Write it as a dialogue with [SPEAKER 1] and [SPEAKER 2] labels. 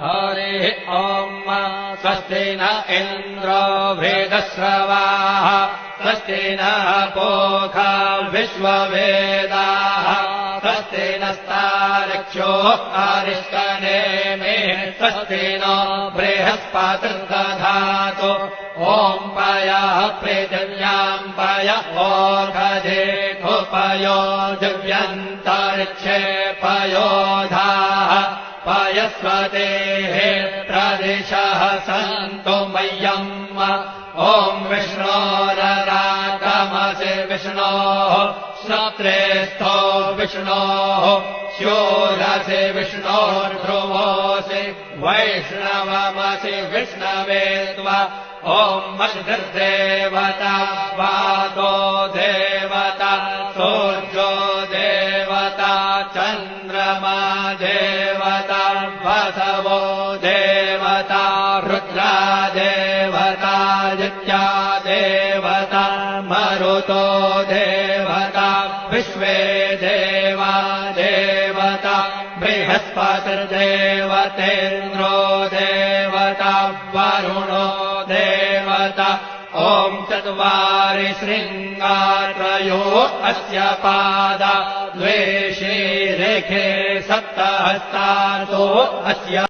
[SPEAKER 1] हरिः ॐ स्वस्ति न इन्द्रो वृद्धश्रवाः स्वस्ति नः पूषा विश्ववेदाः स्वस्ति नस्तार्क्ष्यो अरिष्टनेमिः स्वस्ति नो बृहस्पतिर्दधातु ॐ पयः पृथिव्याम् पय ओषधेषु पयो दिव्यन्तरिक्षे पयोधाः पयस्वतेः प्रदिशः सन्तु मह्यम् ॐ विष्णोररागमसि विष्णोः श्रोत्रेस्थो विष्णोः शूरसि विष्णोर्ध्रुवोऽसि वैष्णवमसि विष्णवे त्वा ॐ मषिर्देवता वातो देवता सूर्यो देवता चन्द्रमा देवता वसवो देवता रुद्रा देवता आदित्या देवता मरुतो देवता विश्वे देवा देवता बृहस्पतिर्देवतेन्द्रो देवता वरुणो देवता ॐ चत्वारि शृङ्गात्रयो अस्य पादा द्वे शीरेखे सप्तहस्तासो अस्य